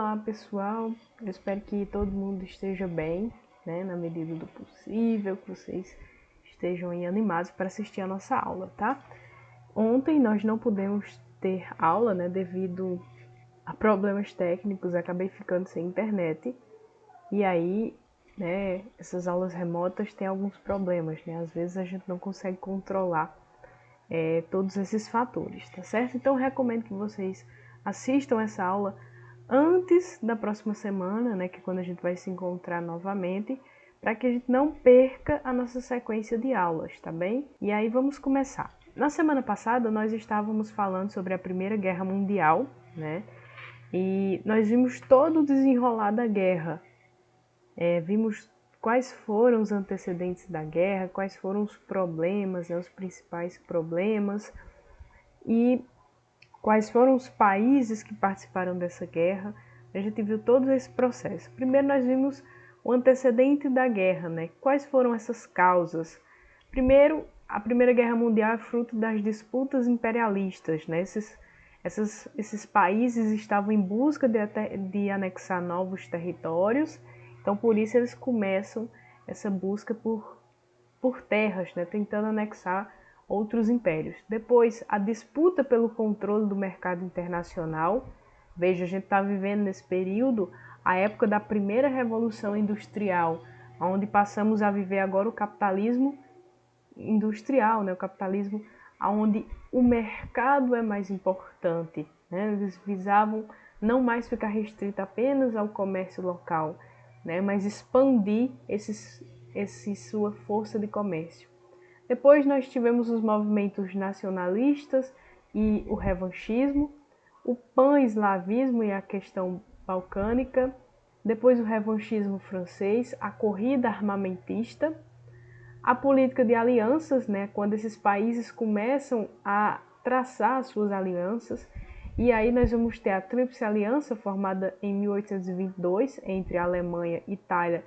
Olá pessoal, eu espero que todo mundo esteja bem, né, na medida do possível, que vocês estejam aí animados para assistir a nossa aula, tá? Ontem nós não pudemos ter aula, né, devido a problemas técnicos, acabei ficando sem internet, e aí, né, essas aulas remotas têm alguns problemas, né, às vezes a gente não consegue controlar todos esses fatores, tá certo? Então eu recomendo que vocês assistam essa aula antes da próxima semana, né, que é quando a gente vai se encontrar novamente, para que a gente não perca a nossa sequência de aulas, tá bem? E aí vamos começar. Na semana passada nós estávamos falando sobre a Primeira Guerra Mundial, né? E nós vimos todo o desenrolar da guerra. Vimos quais foram os antecedentes da guerra, quais foram os problemas, né, os principais problemas e quais foram os países que participaram dessa guerra. A gente viu todo esse processo. Primeiro nós vimos o antecedente da guerra, né? Quais foram essas causas? Primeiro, a Primeira Guerra Mundial é fruto das disputas imperialistas, né? Esses países estavam em busca de anexar novos territórios, então por isso eles começam essa busca por terras, né? Tentando anexar outros impérios. Depois, a disputa pelo controle do mercado internacional. Veja, a gente está vivendo nesse período a época da primeira revolução industrial, onde passamos a viver agora o capitalismo industrial, né? O capitalismo onde o mercado é mais importante, né? Eles visavam não mais ficar restrito apenas ao comércio local, né? Mas expandir sua força de comércio. Depois nós tivemos os movimentos nacionalistas e o revanchismo, o pan-eslavismo e a questão balcânica, depois o revanchismo francês, a corrida armamentista, a política de alianças, né, quando esses países começam a traçar suas alianças, e aí nós vamos ter a Tríplice Aliança, formada em 1822 entre a Alemanha, Itália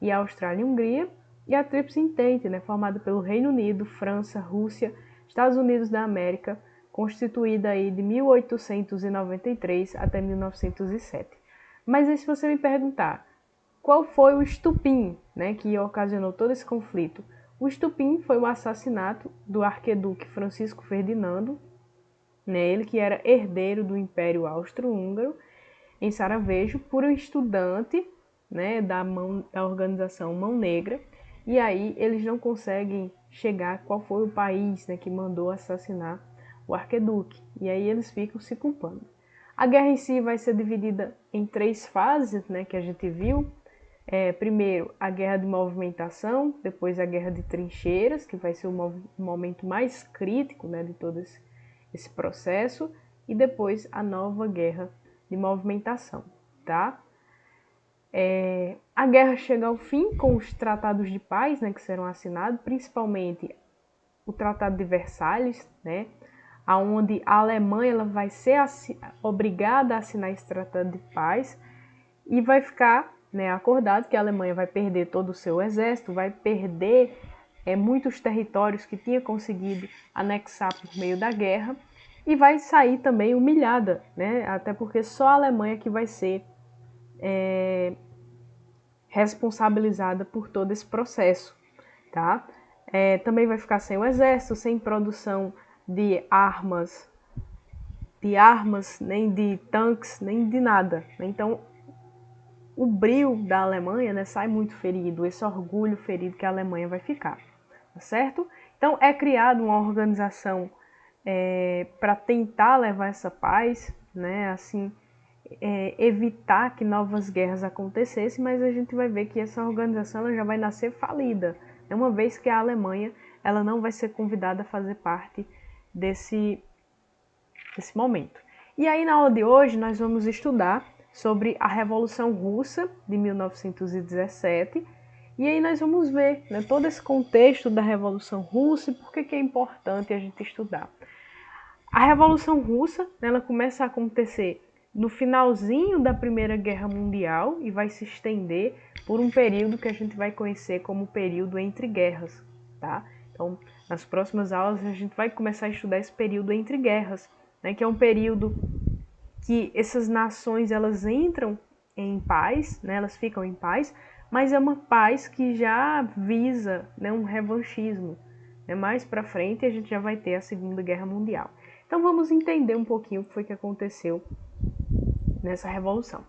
e a Austrália e Hungria, e a Tríplice Entente, né, formada pelo Reino Unido, França, Rússia, Estados Unidos da América, constituída aí de 1893 até 1907. Mas aí se você me perguntar, qual foi o estupim, né, que ocasionou todo esse conflito? O estupim foi o assassinato do arquiduque Francisco Ferdinando, né, ele que era herdeiro do Império Austro-Húngaro, em Sarajevo, por um estudante, né, da organização Mão Negra. E aí eles não conseguem chegar a qual foi o país, né, que mandou assassinar o arquiduque. E aí eles ficam se culpando. A guerra em si vai ser dividida em 3 fases, né, que a gente viu. Primeiro, a guerra de movimentação, depois a guerra de trincheiras, que vai ser o momento mais crítico, né, de todo esse processo, e depois a nova guerra de movimentação, tá? A guerra chega ao fim com os tratados de paz, né, que serão assinados, principalmente o Tratado de Versalhes, né, onde a Alemanha ela vai ser obrigada a assinar esse Tratado de Paz e vai ficar, né, acordado que a Alemanha vai perder todo o seu exército, vai perder muitos territórios que tinha conseguido anexar por meio da guerra e vai sair também humilhada, né, até porque só a Alemanha que vai ser responsabilizada por todo esse processo, tá? Também vai ficar sem o exército, sem produção de armas, nem de tanques, nem de nada. Então, o brio da Alemanha, né, sai muito ferido, esse orgulho ferido que a Alemanha vai ficar, tá certo? Então, é criada uma organização para tentar levar essa paz, né, assim, evitar que novas guerras acontecessem, mas a gente vai ver que essa organização ela já vai nascer falida, uma vez que a Alemanha ela não vai ser convidada a fazer parte desse momento. E aí na aula de hoje nós vamos estudar sobre a Revolução Russa de 1917 e aí nós vamos ver, né, todo esse contexto da Revolução Russa e por que é importante a gente estudar. A Revolução Russa ela começa a acontecer no finalzinho da Primeira Guerra Mundial e vai se estender por um período que a gente vai conhecer como período entre guerras, tá? Então, nas próximas aulas a gente vai começar a estudar esse período entre guerras, né, que é um período que essas nações elas entram em paz, né, elas ficam em paz, mas é uma paz que já visa, né, um revanchismo. Né? Mais para frente a gente já vai ter a Segunda Guerra Mundial. Então vamos entender um pouquinho o que foi que aconteceu nessa revolução.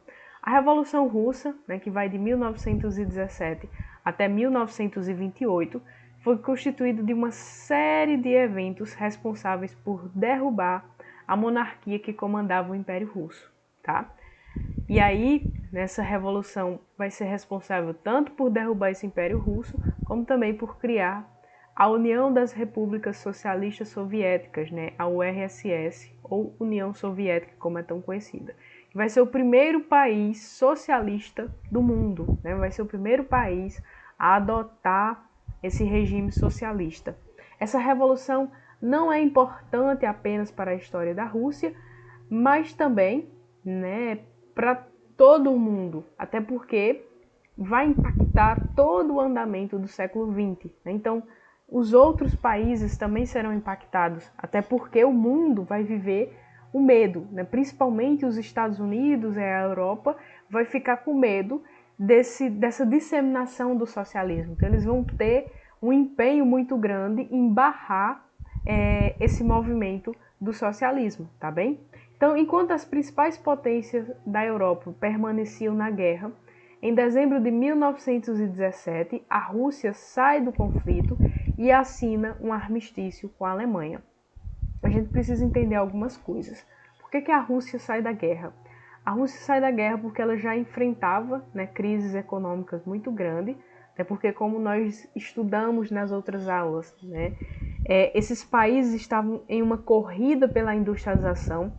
A Revolução Russa, né, que vai de 1917 até 1928, foi constituída de uma série de eventos responsáveis por derrubar a monarquia que comandava o Império Russo, tá? E aí, nessa revolução, vai ser responsável tanto por derrubar esse Império Russo, como também por criar a União das Repúblicas Socialistas Soviéticas, né? A URSS, ou União Soviética, como é tão conhecida. Que vai ser o primeiro país socialista do mundo, né? Vai ser o primeiro país a adotar esse regime socialista. Essa revolução não é importante apenas para a história da Rússia, mas também, né, para todo o mundo, até porque vai impactar todo o andamento do século XX. Né? Então, os outros países também serão impactados, até porque o mundo vai viver o medo, né? Principalmente os Estados Unidos e a Europa vai ficar com medo dessa disseminação do socialismo. Então, eles vão ter um empenho muito grande em barrar esse movimento do socialismo, tá bem? Então, enquanto as principais potências da Europa permaneciam na guerra, em dezembro de 1917, a Rússia sai do conflito e assina um armistício com a Alemanha. A gente precisa entender algumas coisas. Por que a Rússia sai da guerra? A Rússia sai da guerra porque ela já enfrentava, né, crises econômicas muito grandes, até porque, como nós estudamos nas outras aulas, né, esses países estavam em uma corrida pela industrialização,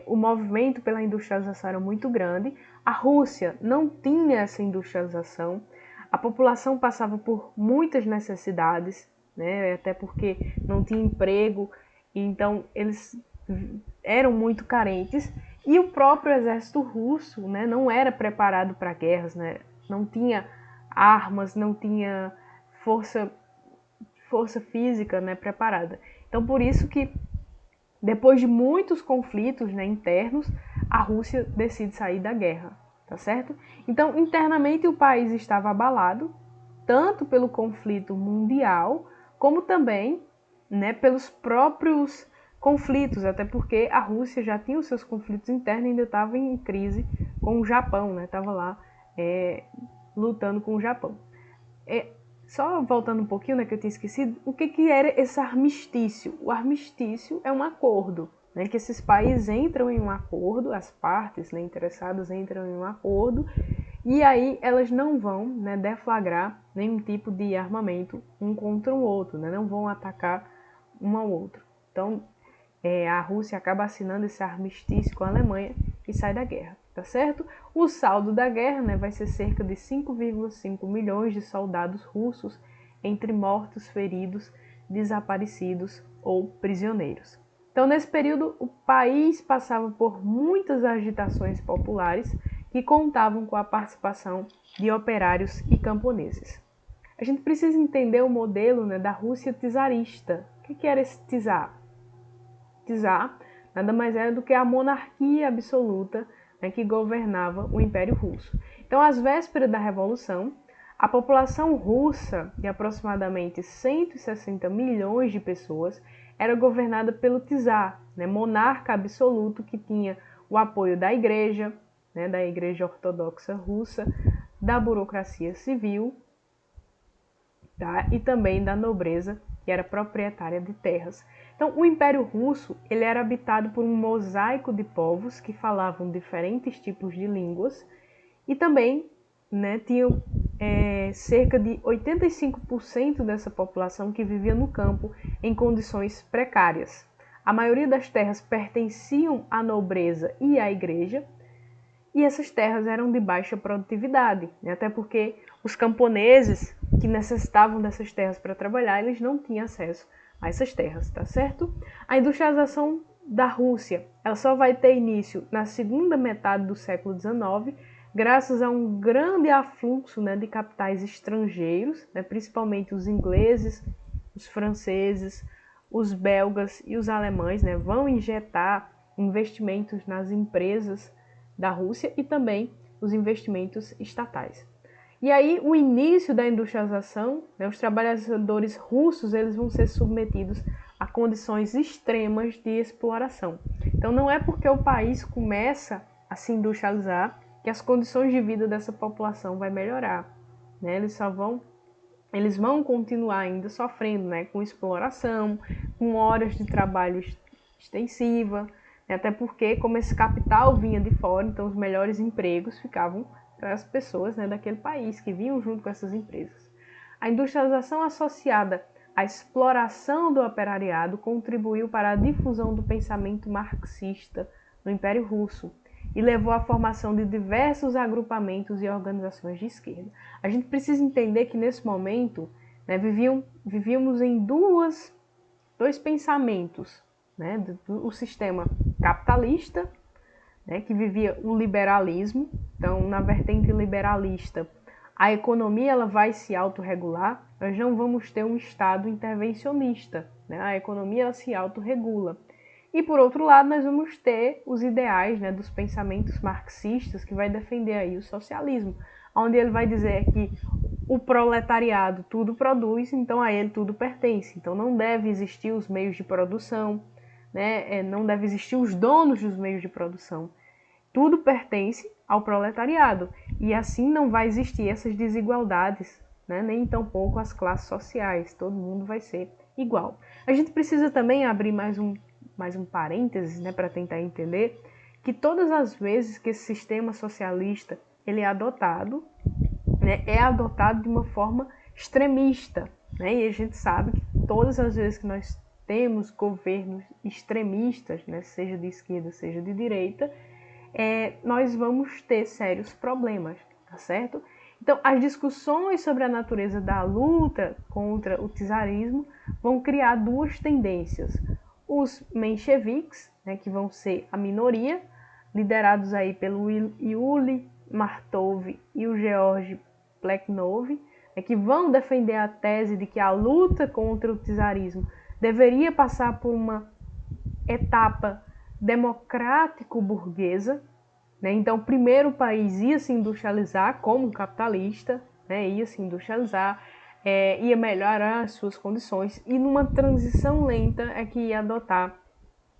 o movimento pela industrialização era muito grande, a Rússia não tinha essa industrialização, a população passava por muitas necessidades, né, até porque não tinha emprego, então eles eram muito carentes, e o próprio exército russo, né, não era preparado para guerras, né, não tinha armas, não tinha força física, né, preparada. Então, por isso que, depois de muitos conflitos, né, internos, a Rússia decide sair da guerra, tá certo? Então, internamente o país estava abalado, tanto pelo conflito mundial, como também, né, pelos próprios conflitos, até porque a Rússia já tinha os seus conflitos internos e ainda estava em crise com o Japão, né? Estava lá lutando com o Japão. Só voltando um pouquinho, né, que eu tinha esquecido, o que era esse armistício? O armistício é um acordo, né, que esses países entram em um acordo, as partes, né, interessadas entram em um acordo, e aí elas não vão, né, deflagrar nenhum tipo de armamento um contra o outro, né, não vão atacar um ao outro. Então, a Rússia acaba assinando esse armistício com a Alemanha e sai da guerra, tá certo? O saldo da guerra, né, vai ser cerca de 5,5 milhões de soldados russos, entre mortos, feridos, desaparecidos ou prisioneiros. Então, nesse período, o país passava por muitas agitações populares que contavam com a participação de operários e camponeses. A gente precisa entender o modelo, né, da Rússia czarista. O que era esse czar? Czar nada mais era do que a monarquia absoluta, né, que governava o Império Russo. Então, às vésperas da Revolução, a população russa, de aproximadamente 160 milhões de pessoas, era governada pelo czar, né, monarca absoluto que tinha o apoio da Igreja, né, da Igreja Ortodoxa Russa, da burocracia civil, tá, e também da nobreza, que era proprietária de terras. Então, o Império Russo ele era habitado por um mosaico de povos que falavam diferentes tipos de línguas e também, né, tinham cerca de 85% dessa população que vivia no campo em condições precárias. A maioria das terras pertenciam à nobreza e à igreja, e essas terras eram de baixa produtividade, né, até porque os camponeses que necessitavam dessas terras para trabalhar, eles não tinham acesso a essas terras, tá certo? A industrialização da Rússia, ela só vai ter início na segunda metade do século XIX, graças a um grande afluxo, né, de capitais estrangeiros, né, principalmente os ingleses, os franceses, os belgas e os alemães, né, vão injetar investimentos nas empresas da Rússia e também os investimentos estatais. E aí, o início da industrialização, né, os trabalhadores russos eles vão ser submetidos a condições extremas de exploração. Então, não é porque o país começa a se industrializar que as condições de vida dessa população vai melhorar, né? Eles vão continuar ainda sofrendo, né, com exploração, com horas de trabalho extensiva, né, até porque, como esse capital vinha de fora, então os melhores empregos ficavam para as pessoas, né, daquele país que vinham junto com essas empresas. A industrialização associada à exploração do operariado contribuiu para a difusão do pensamento marxista no Império Russo e levou à formação de diversos agrupamentos e organizações de esquerda. A gente precisa entender que nesse momento, né, vivíamos em dois pensamentos, né, o sistema capitalista, né, que vivia o liberalismo. Então, na vertente liberalista, a economia ela vai se autorregular, nós não vamos ter um Estado intervencionista, né, a economia ela se autorregula. E, por outro lado, nós vamos ter os ideais, né, dos pensamentos marxistas, que vai defender aí o socialismo, onde ele vai dizer que o proletariado tudo produz, então a ele tudo pertence. Então não deve existir os meios de produção, né, não deve existir os donos dos meios de produção. Tudo pertence ao proletariado. E assim não vai existir essas desigualdades, né, nem tampouco as classes sociais. Todo mundo vai ser igual. A gente precisa também abrir mais um parênteses, né, para tentar entender que todas as vezes que esse sistema socialista ele é adotado, né, é adotado de uma forma extremista, né, e a gente sabe que todas as vezes que nós temos governos extremistas, né, seja de esquerda, seja de direita, nós vamos ter sérios problemas, tá certo? Então, as discussões sobre a natureza da luta contra o czarismo vão criar duas tendências. Os mencheviques, né, que vão ser a minoria, liderados aí pelo Yuli Martov e o Georgy Plekhanov, né, que vão defender a tese de que a luta contra o czarismo deveria passar por uma etapa democrático-burguesa, né? Então, primeiro o país ia se industrializar como capitalista, né? Ia se industrializar, ia melhorar as suas condições e numa transição lenta é que ia adotar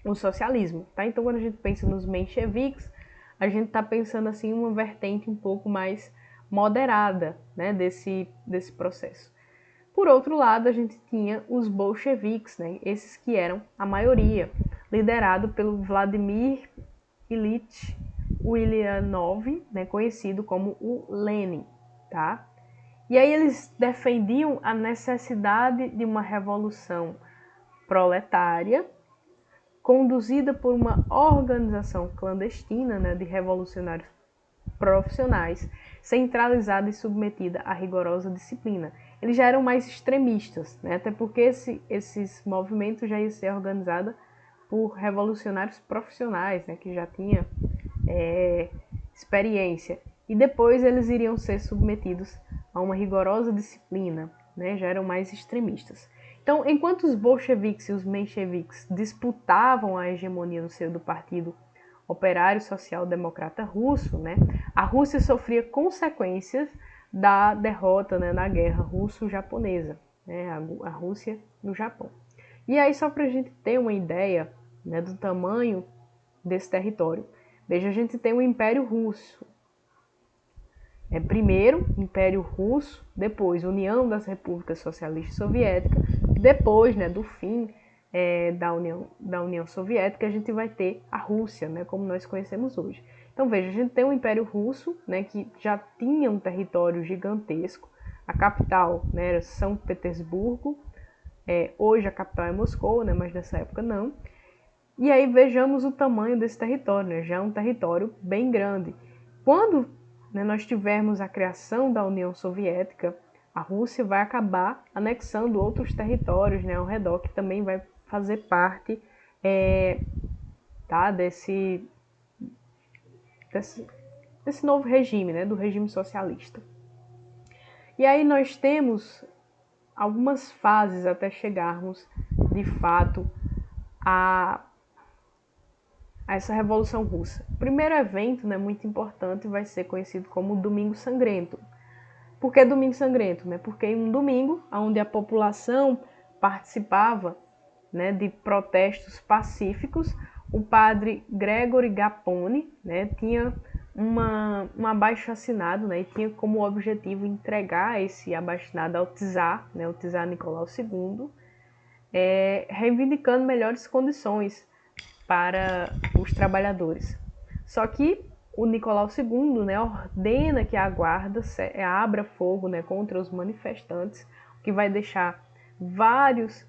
o socialismo, tá? Então, quando a gente pensa nos mencheviques, a gente está pensando assim uma vertente um pouco mais moderada, né, desse processo. Por outro lado, a gente tinha os bolcheviques, né, esses que eram a maioria, liderado pelo Vladimir Ilyich Ulyanov, né, conhecido como o Lenin, tá? E aí eles defendiam a necessidade de uma revolução proletária conduzida por uma organização clandestina, né, de revolucionários profissionais, centralizada e submetida a rigorosa disciplina. Eles já eram mais extremistas, né, até porque esses movimentos já iam ser organizados por revolucionários profissionais, né, que já tinham experiência. E depois eles iriam ser submetidos a uma rigorosa disciplina, né, já eram mais extremistas. Então, enquanto os bolcheviques e os mencheviques disputavam a hegemonia no seio do Partido Operário Social Democrata Russo, né, a Rússia sofria consequências da derrota, né, na guerra russo-japonesa, né, a Rússia no Japão. E aí, só para a gente ter uma ideia, né, do tamanho desse território, veja, a gente tem o Império Russo. Primeiro, Império Russo, depois União das Repúblicas Socialistas Soviéticas, depois, né, do fim da União Soviética, a gente vai ter a Rússia, né, como nós conhecemos hoje. Então, veja, a gente tem o Império Russo, né, que já tinha um território gigantesco. A capital, né, era São Petersburgo. Hoje a capital é Moscou, né, mas nessa época não. E aí vejamos o tamanho desse território, né, já é um território bem grande. Quando, né, nós tivermos a criação da União Soviética, a Rússia vai acabar anexando outros territórios, né, ao redor, que também vai fazer parte tá, desse novo regime, né, do regime socialista. E aí nós temos algumas fases até chegarmos, de fato, à a essa Revolução Russa? O primeiro evento, né, muito importante, vai ser conhecido como Domingo Sangrento. Por que Domingo Sangrento? Porque em um domingo, onde a população participava, né, de protestos pacíficos, o padre Gregory Gapone, né, tinha um abaixo-assinado, né, e tinha como objetivo entregar esse abaixo-assinado ao czar, né, o czar Nicolau II, reivindicando melhores condições para os trabalhadores. Só que o Nicolau II, né, ordena que a guarda abra fogo, né, contra os manifestantes, o que vai deixar vários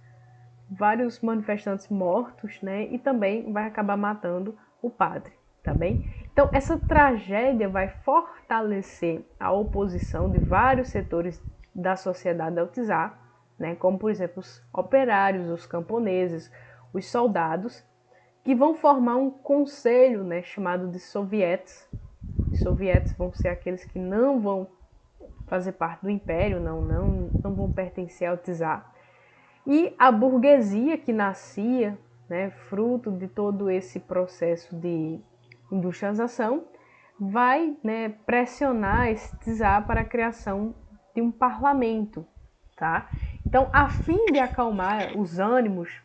manifestantes mortos, né, e também vai acabar matando o padre, tá bem? Então, essa tragédia vai fortalecer a oposição de vários setores da sociedade ao czar, né, como, por exemplo, os operários, os camponeses, os soldados, que vão formar um conselho, né, chamado de sovietes. Os sovietes vão ser aqueles que não vão fazer parte do império, não vão pertencer ao czar. E a burguesia que nascia, né, fruto de todo esse processo de industrialização, vai, né, pressionar esse czar para a criação de um parlamento, tá? Então, a fim de acalmar os ânimos,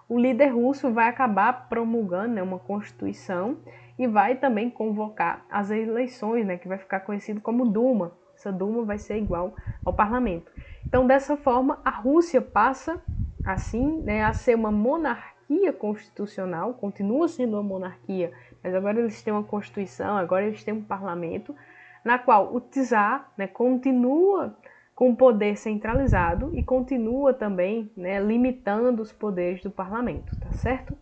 o líder russo vai acabar promulgando, né, uma constituição e vai também convocar as eleições, né, que vai ficar conhecido como Duma. Essa Duma vai ser igual ao parlamento. Então, dessa forma, a Rússia passa, assim, né, a ser uma monarquia constitucional, continua sendo uma monarquia, mas agora eles têm uma constituição, agora eles têm um parlamento, na qual o czar, né, continua com o poder centralizado e continua também, né, limitando os poderes do parlamento, tá certo?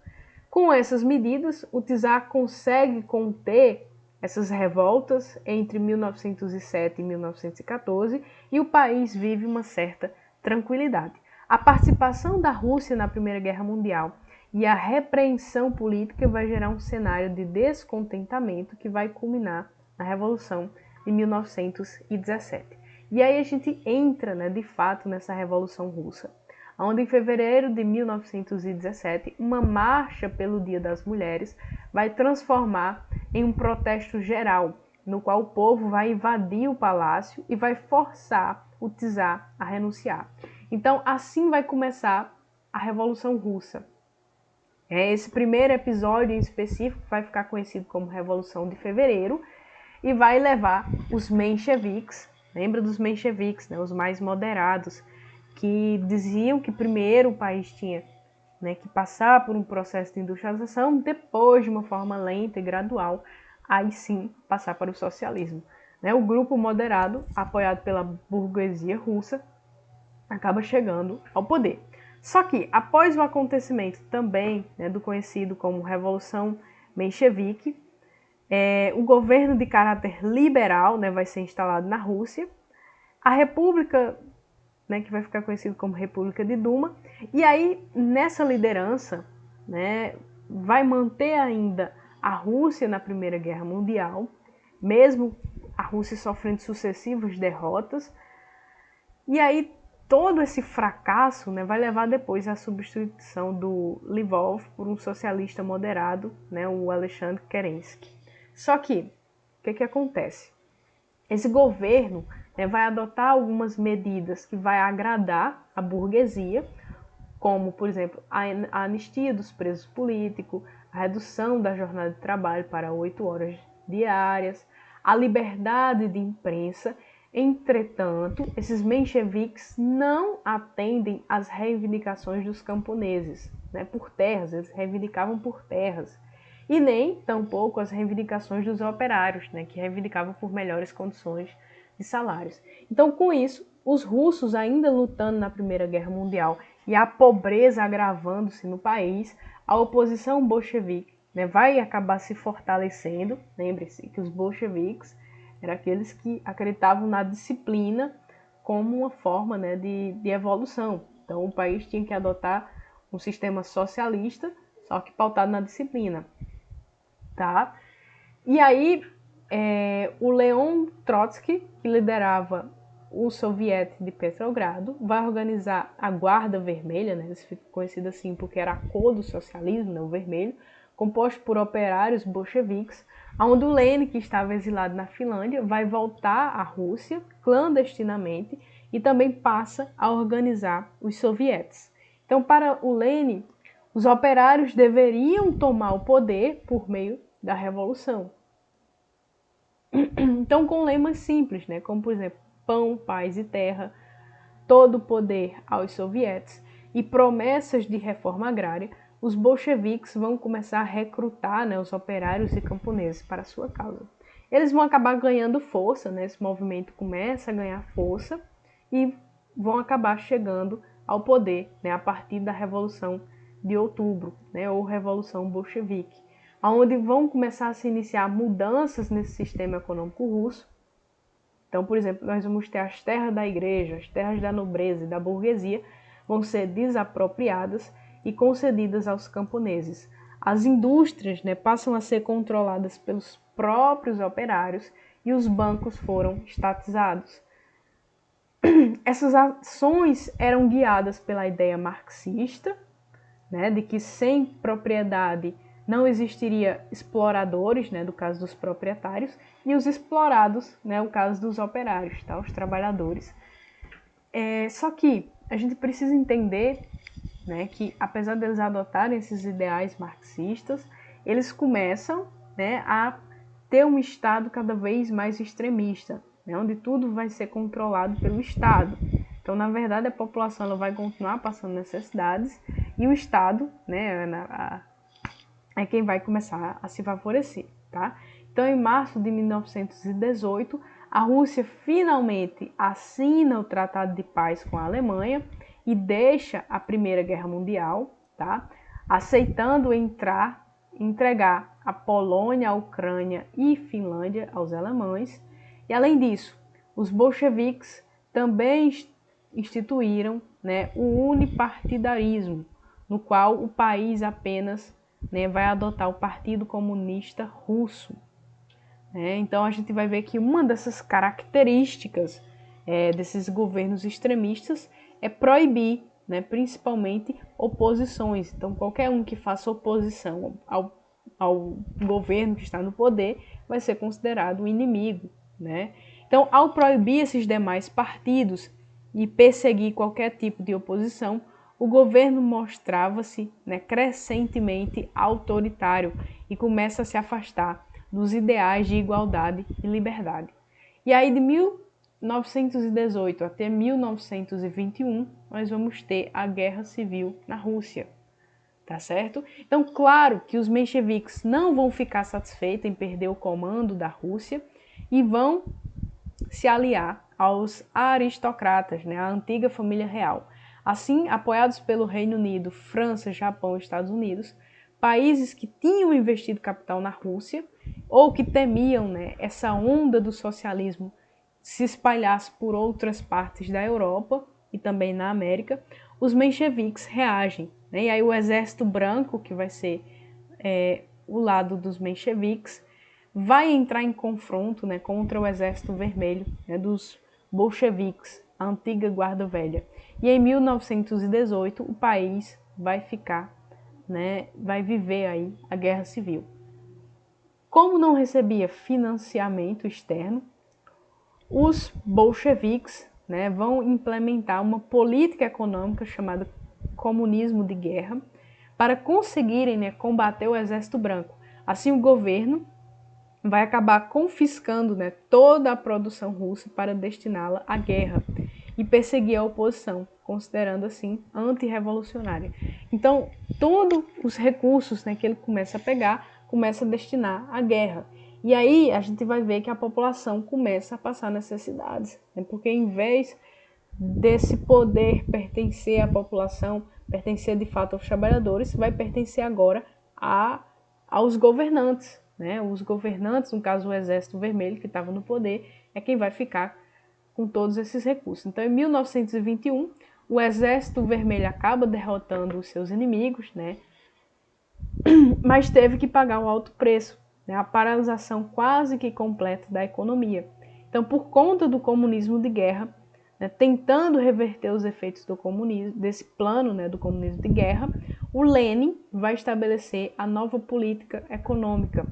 Com essas medidas, o czar consegue conter essas revoltas entre 1907 e 1914 e o país vive uma certa tranquilidade. A participação da Rússia na Primeira Guerra Mundial e a repreensão política vai gerar um cenário de descontentamento que vai culminar na Revolução de 1917. E aí a gente entra, né, de fato nessa Revolução Russa, onde em fevereiro de 1917, uma marcha pelo Dia das Mulheres vai transformar em um protesto geral, no qual o povo vai invadir o palácio e vai forçar o czar a renunciar. Então, assim vai começar a Revolução Russa. Esse primeiro episódio em específico vai ficar conhecido como Revolução de Fevereiro e vai levar os mencheviques, lembra dos mencheviques, né, os mais moderados, que diziam que primeiro o país tinha, né, que passar por um processo de industrialização, depois, de uma forma lenta e gradual, aí sim passar para o socialismo. Né? O grupo moderado, apoiado pela burguesia russa, acaba chegando ao poder. Só que, após o acontecimento também, né, do conhecido como Revolução Menchevique, o governo de caráter liberal, né, vai ser instalado na Rússia, a República, né, que vai ficar conhecido como República de Duma, e aí nessa liderança, né, vai manter ainda a Rússia na Primeira Guerra Mundial, mesmo a Rússia sofrendo sucessivas derrotas, e aí todo esse fracasso, né, vai levar depois à substituição do Lvov por um socialista moderado, né, o Alexandre Kerensky. Só que, o que acontece? Esse governo, né, vai adotar algumas medidas que vai agradar a burguesia, como, por exemplo, a anistia dos presos políticos, a redução da jornada de trabalho para 8 horas diárias, a liberdade de imprensa. Entretanto, esses mencheviques não atendem às reivindicações dos camponeses, né, por terras, eles reivindicavam por terras. E nem, tampouco, as reivindicações dos operários, né, que reivindicavam por melhores condições de salários. Então, com isso, os russos ainda lutando na Primeira Guerra Mundial e a pobreza agravando-se no país, a oposição bolchevique, né, vai acabar se fortalecendo. Lembre-se que os bolcheviques eram aqueles que acreditavam na disciplina como uma forma, né, de evolução. Então, o país tinha que adotar um sistema socialista, só que pautado na disciplina. Tá? E aí, o Leon Trotsky, que liderava o Soviete de Petrogrado, vai organizar a Guarda Vermelha, né? Eles ficam conhecidos assim porque era a cor do socialismo, né? O vermelho, composto por operários bolcheviques, onde o Lenin, que estava exilado na Finlândia, vai voltar à Rússia clandestinamente e também passa a organizar os sovietes. Então, para o Lenin, os operários deveriam tomar o poder por meio da revolução. Então, com lemas simples, né, como por exemplo, pão, paz e terra, todo o poder aos sovietes e promessas de reforma agrária, os bolcheviques vão começar a recrutar, né, os operários e camponeses para a sua causa. Eles vão acabar ganhando força, né, esse movimento começa a ganhar força e vão acabar chegando ao poder, né, a partir da Revolução de Outubro, né, ou Revolução Bolchevique, onde vão começar a se iniciar mudanças nesse sistema econômico russo. Então, por exemplo, nós vamos ter as terras da igreja, as terras da nobreza e da burguesia vão ser desapropriadas e concedidas aos camponeses. As indústrias, né, passam a ser controladas pelos próprios operários e os bancos foram estatizados. Essas ações eram guiadas pela ideia marxista, né, de que sem propriedade não existiria exploradores, né, do caso dos proprietários, e os explorados, né, o caso dos operários, tá, os trabalhadores. Só que a gente precisa entender, né, que apesar deles adotarem esses ideais marxistas, eles começam, né, a ter um Estado cada vez mais extremista, né, onde tudo vai ser controlado pelo Estado. Então, na verdade, a população ela vai continuar passando necessidades e o Estado, né, é quem vai começar a se favorecer, tá? Então, em março de 1918, a Rússia finalmente assina o Tratado de Paz com a Alemanha e deixa a Primeira Guerra Mundial, tá? Aceitando entregar a Polônia, a Ucrânia e Finlândia aos alemães. E, além disso, os bolcheviques também instituíram, né, o unipartidarismo, no qual o país apenas, né, vai adotar o Partido Comunista Russo. Então a gente vai ver que uma dessas características desses governos extremistas é proibir, né, principalmente oposições. Então qualquer um que faça oposição ao governo que está no poder vai ser considerado um inimigo, né? Então, ao proibir esses demais partidos e perseguir qualquer tipo de oposição, o governo mostrava-se, né, crescentemente autoritário e começa a se afastar dos ideais de igualdade e liberdade. E aí, de 1918 até 1921, nós vamos ter a Guerra Civil na Rússia, tá certo? Então, claro que os mencheviques não vão ficar satisfeitos em perder o comando da Rússia e vão se aliar aos aristocratas, né, a antiga família real. Assim, apoiados pelo Reino Unido, França, Japão e Estados Unidos, países que tinham investido capital na Rússia ou que temiam, né, essa onda do socialismo se espalhasse por outras partes da Europa e também na América, os mencheviques reagem, né? E aí o Exército Branco, que vai ser o lado dos mencheviques, vai entrar em confronto, né, contra o Exército Vermelho, né, dos bolcheviques, a antiga Guarda Velha. E em 1918 o país vai ficar, né, vai viver aí a Guerra Civil. Como não recebia financiamento externo, os bolcheviques, né, vão implementar uma política econômica chamada comunismo de guerra para conseguirem, né, combater o Exército Branco. Assim, o governo vai acabar confiscando, né, toda a produção russa para destiná-la à guerra e perseguir a oposição, considerando assim antirrevolucionária. Então, todos os recursos, né, que ele começa a pegar, começa a destinar à guerra. E aí a gente vai ver que a população começa a passar necessidades, né, porque em vez desse poder pertencer à população, pertencer de fato aos trabalhadores, vai pertencer agora aos governantes, né? Os governantes, no caso o Exército Vermelho, que estava no poder, é quem vai ficar com todos esses recursos. Então, em 1921, o Exército Vermelho acaba derrotando os seus inimigos, né? Mas teve que pagar um alto preço, né? A paralisação quase que completa da economia. Então, por conta do comunismo de guerra, né, tentando reverter os efeitos do comunismo, desse plano, né, do comunismo de guerra, o Lenin vai estabelecer a nova política econômica,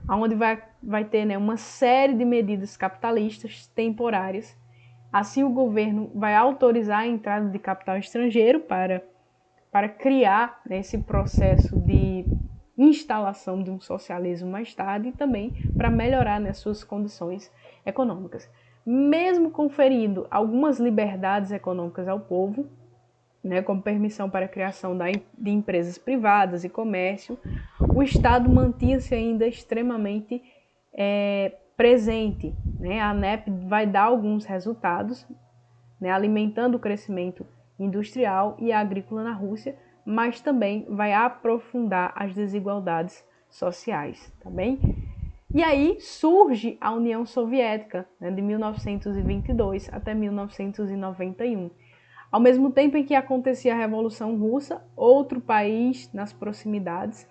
onde vai ter, né, uma série de medidas capitalistas temporárias. Assim, o governo vai autorizar a entrada de capital estrangeiro para criar, né, esse processo de instalação de um socialismo mais tarde e também para melhorar, né, suas condições econômicas. Mesmo conferindo algumas liberdades econômicas ao povo, né, como permissão para a criação de empresas privadas e comércio, o Estado mantinha-se ainda extremamente presente. Né? A ANEP vai dar alguns resultados, né, alimentando o crescimento industrial e agrícola na Rússia, mas também vai aprofundar as desigualdades sociais, tá bem? E aí surge a União Soviética, né, de 1922 até 1991. Ao mesmo tempo em que acontecia a Revolução Russa, outro país nas proximidades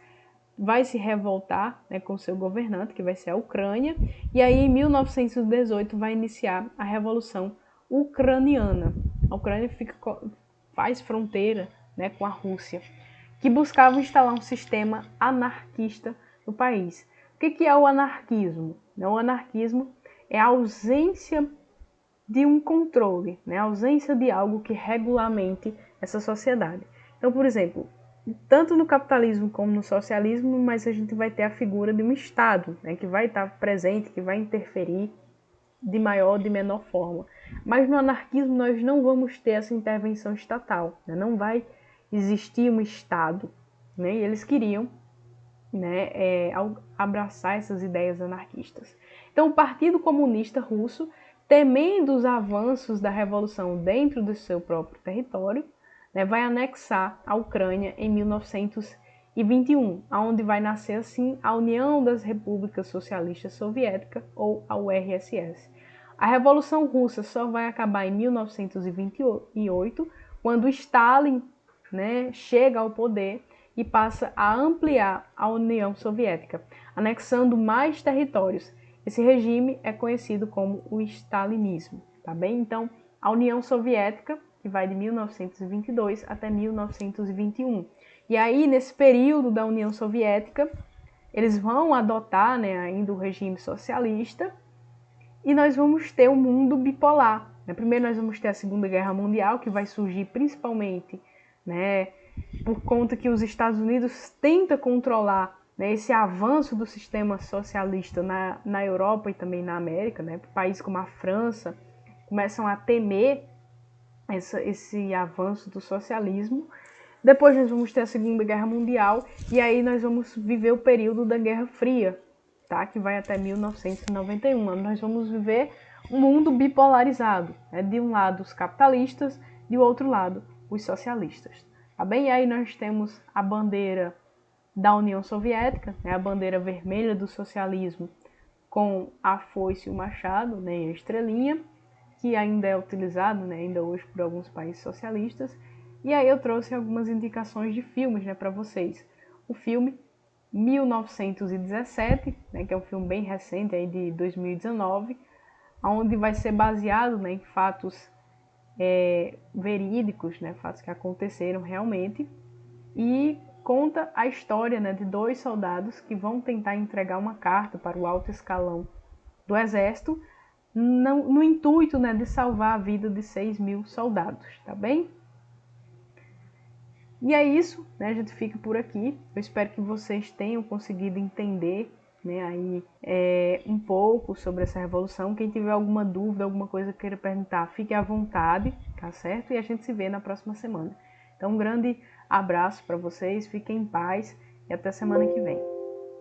vai se revoltar, né, com seu governante, que vai ser a Ucrânia, e aí em 1918 vai iniciar a Revolução Ucraniana. A Ucrânia faz fronteira, né, com a Rússia, que buscava instalar um sistema anarquista no país. O que é o anarquismo? O anarquismo é a ausência de um controle, né? A ausência de algo que regulamente essa sociedade. Então, por exemplo, tanto no capitalismo como no socialismo, mas a gente vai ter a figura de um Estado, né, que vai estar presente, que vai interferir de maior ou de menor forma. Mas no anarquismo nós não vamos ter essa intervenção estatal, né? Não vai existir um Estado, né? E eles queriam, né, abraçar essas ideias anarquistas. Então, o Partido Comunista Russo, temendo os avanços da revolução dentro do seu próprio território, né, vai anexar a Ucrânia em 1921, onde vai nascer assim a União das Repúblicas Socialistas Soviéticas, ou a URSS. A Revolução Russa só vai acabar em 1928, quando Stalin, né, chega ao poder e passa a ampliar a União Soviética, anexando mais territórios. Esse regime é conhecido como o stalinismo, tá bem? Então, a União Soviética, que vai de 1922 até 1921. E aí, nesse período da União Soviética, eles vão adotar, né, ainda o regime socialista, e nós vamos ter um mundo bipolar. Primeiro nós vamos ter a Segunda Guerra Mundial, que vai surgir principalmente, né, por conta que os Estados Unidos tentam controlar, né, esse avanço do sistema socialista na Europa e também na América. Né? Países como a França começam a temer esse avanço do socialismo. Depois nós vamos ter a Segunda Guerra Mundial e aí nós vamos viver o período da Guerra Fria, tá? Que vai até 1991. Nós vamos viver um mundo bipolarizado, né? De um lado os capitalistas, de outro lado os socialistas. Tá bem? E aí nós temos a bandeira da União Soviética, né? A bandeira vermelha do socialismo com a foice e o machado, né? E a estrelinha, que ainda é utilizado, né? Ainda hoje por alguns países socialistas. E aí eu trouxe algumas indicações de filmes, né, para vocês. O filme 1917, né, que é um filme bem recente, aí de 2019, onde vai ser baseado, né, em fatos verídicos, né, fatos que aconteceram realmente, e conta a história, né, de dois soldados que vão tentar entregar uma carta para o alto escalão do exército, no intuito, né, de salvar a vida de 6.000 soldados, tá bem? E é isso, né? A gente fica por aqui. Eu espero que vocês tenham conseguido entender, né, aí, um pouco sobre essa revolução. Quem tiver alguma dúvida, alguma coisa que queira perguntar, fique à vontade, tá certo? E a gente se vê na próxima semana. Então, um grande abraço para vocês, fiquem em paz e até semana que vem.